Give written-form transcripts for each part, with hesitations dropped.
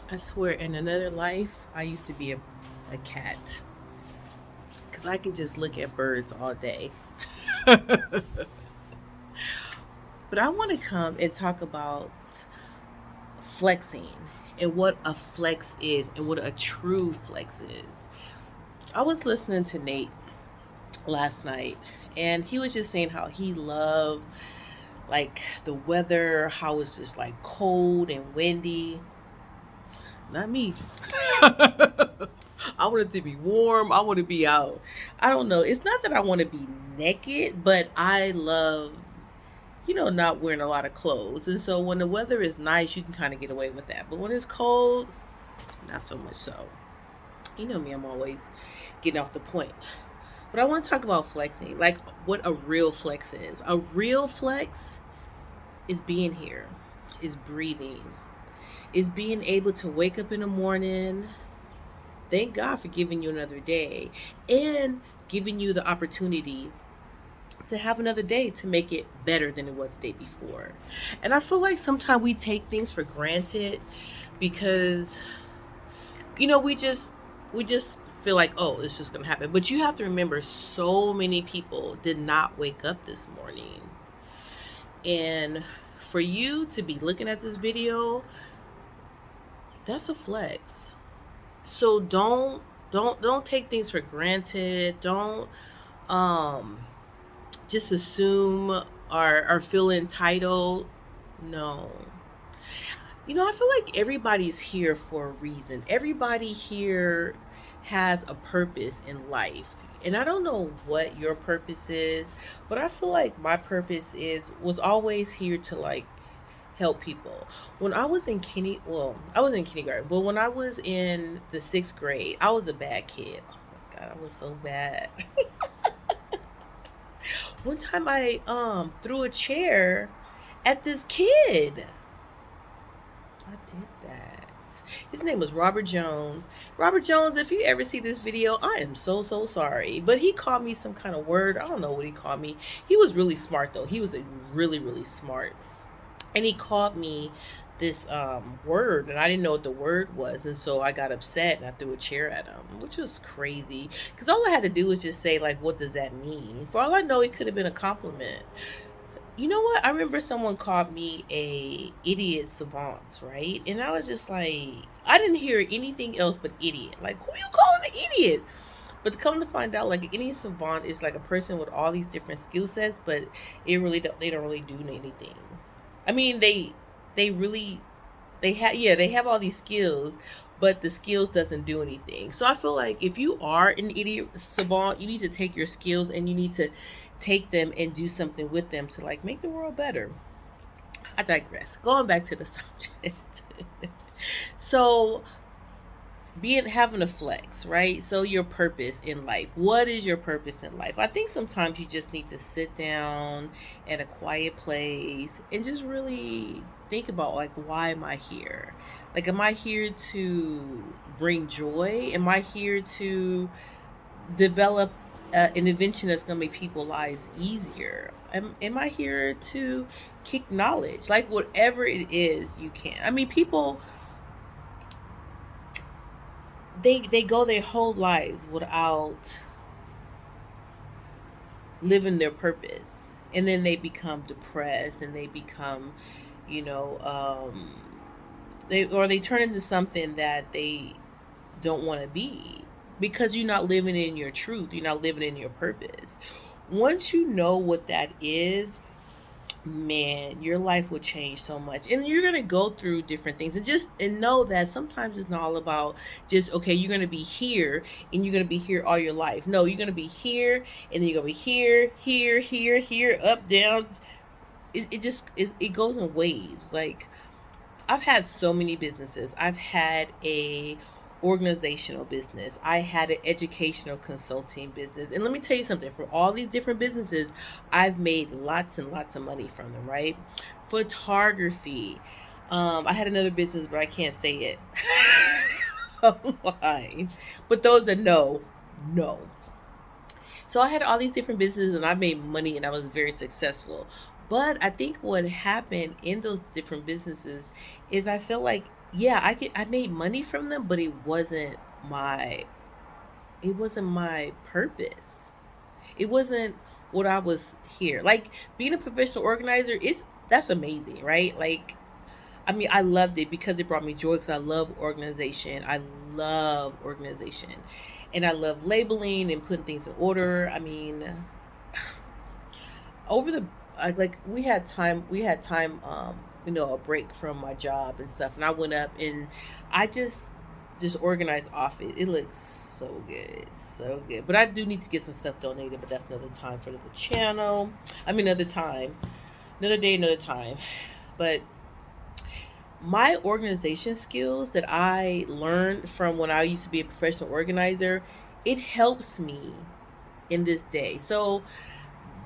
I swear, in another life, I used to be a cat because I can just look at birds all day. But I want to come and talk about flexing and what a flex is and what a true flex is. I was listening to Nate last night, and he was just saying how he loved like the weather, how it's just like cold and windy. Not me. I want it to be warm. I want to be out. I don't know. It's not that I want to be naked, but I love, not wearing a lot of clothes. And so when the weather is nice, you can kind of get away with that. But when it's cold, not so much so. You know me, I'm always getting off the point. But I want to talk about flexing, like what a real flex is. A real flex is being here, is breathing, is being able to wake up in the morning. Thank God for giving you another day and giving you the opportunity to have another day to make it better than it was the day before. And I feel like sometimes we take things for granted because we just feel like, oh, it's just going to happen. But you have to remember, so many people did not wake up this morning. And for you to be looking at this video, that's a flex. So don't take things for granted. Don't um just assume or feel entitled. No. I feel like everybody's here for a reason. Everybody here has a purpose in life. And I don't know what your purpose is, but I feel like my purpose was always here to like help people. When I was in I was in kindergarten, but when I was in the 6th grade, I was a bad kid. Oh my God, I was so bad. One time I threw a chair at this kid. I did that. His name was Robert Jones. Robert Jones, if you ever see this video, I am so, so sorry. But he called me some kind of word. I don't know what he called me. He was really smart, though. He was a really, really smart. And he called me this word, and I didn't know what the word was. And so I got upset and I threw a chair at him, which was crazy. Because all I had to do was just say, like, what does that mean? For all I know, it could have been a compliment. You know what? I remember someone called me a idiot savant, right? And I was just like, I didn't hear anything else but idiot. Like, who you calling an idiot? But to come to find out, like, any savant is like a person with all these different skill sets, but they don't really do anything. I mean, they really they have all these skills, but the skills doesn't do anything. So I feel like if you are an idiot savant, you need to take your skills and you need to take them and do something with them to like make the world better. I digress. Going back to the subject. So being having a flex, right? So your purpose in life. What is your purpose in life? I think sometimes you just need to sit down in a quiet place and just really think about like, why am I here? Like, am I here to bring joy? Am I here to develop an invention that's going to make people's lives easier? Am I here to kick knowledge? Like, whatever it is, you can. I mean, people, they go their whole lives without living their purpose, and then they become depressed and they become, you know they turn into something that they don't want to be, because you're not living in your truth, you're not living in your purpose. Once you know what that is, man, your life will change so much. And you're gonna go through different things, and know that sometimes it's not all about just, okay, you're gonna be here and you're gonna be here all your life. No, you're gonna be here and then you're gonna be here, here, here, here, up, down. It goes in waves. Like, I've had so many businesses. I've had a organizational business. I had an educational consulting business. And let me tell you something, for all these different businesses, I've made lots and lots of money from them, right? Photography. I had another business, but I can't say it online. But those that know. So I had all these different businesses and I made money and I was very successful. But I think what happened in those different businesses is I feel like, yeah, I made money from them, but my it wasn't my purpose. It wasn't what I was here. Like being a professional organizer, it's that's amazing, right? Like I mean, I loved it because it brought me joy because I love organization. I love organization. And I love labeling and putting things in order. I mean, over the like we had time a break from my job and stuff, and I went up and I just organized off it. It looks so good, so good. But I do need to get some stuff donated, but that's another time for the channel. I mean, another time, another day, another time. But my organization skills that I learned from when I used to be a professional organizer, it helps me in this day. So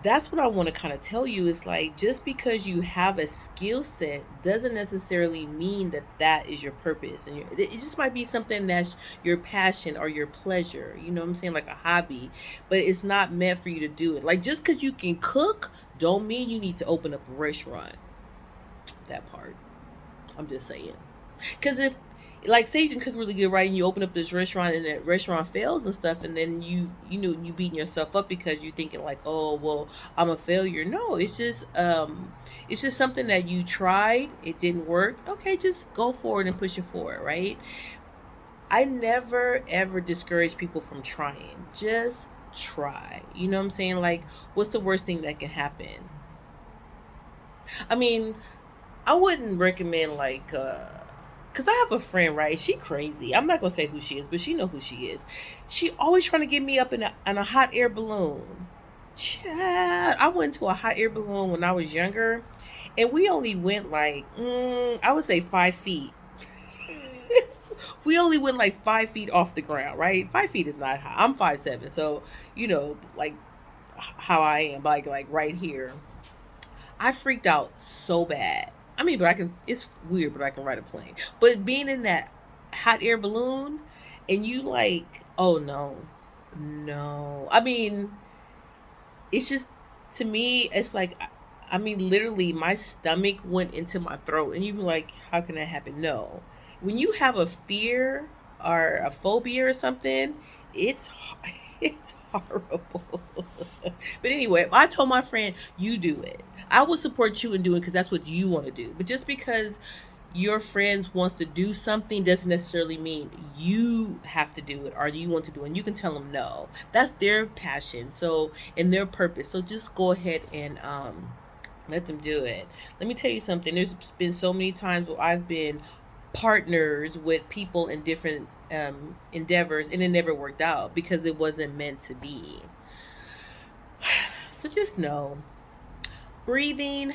that's what I want to kind of tell you is like just because you have a skill set doesn't necessarily mean that that is your purpose, and it just might be something that's your passion or your pleasure, you know what I'm saying, like a hobby, but it's not meant for you to do it. Like just because you can cook don't mean you need to open up a restaurant. That part, I'm just saying. Because if, like, say you can cook really good, right, and you open up this restaurant and that restaurant fails and stuff, and then you beating yourself up because you're thinking like, oh well, I'm a failure. No, it's just something that you tried, it didn't work. Okay, just go forward and push it forward, right? I never ever discourage people from trying. Just try. You know what I'm saying? Like, what's the worst thing that can happen? I mean, I wouldn't recommend like cause I have a friend, right? She crazy. I'm not gonna say who she is, but she know who she is. She always trying to get me up in a hot air balloon. Chad, I went to a hot air balloon when I was younger, and we only went like I would say 5 feet. We only went like 5 feet off the ground, right? 5 feet is not high. I'm 5'7", so like how I am, like right here. I freaked out so bad. I mean, but I can. It's weird, but I can ride a plane. But being in that hot air balloon, and you like, oh no, no. I mean, it's just to me, it's like, I mean, literally, my stomach went into my throat, and you be like, how can that happen? No, when you have a fear or a phobia or something, it's it's horrible. But anyway, I told my friend, you do it. I will support you in doing it because that's what you want to do. But just because your friends wants to do something doesn't necessarily mean you have to do it or you want to do it. And you can tell them no. That's their passion. So and their purpose. So just go ahead and let them do it. Let me tell you something. There's been so many times where I've been partners with people in different endeavors and it never worked out because it wasn't meant to be. So just know, breathing,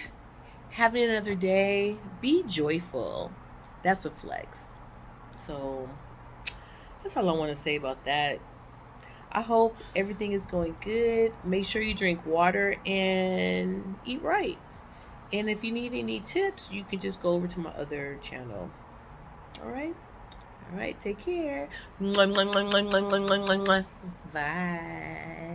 having another day, be joyful. That's a flex. So that's all I want to say about that. I hope everything is going good. Make sure you drink water and eat right. And if you need any tips, you can just go over to my other channel. All right? All right, take care. Bye.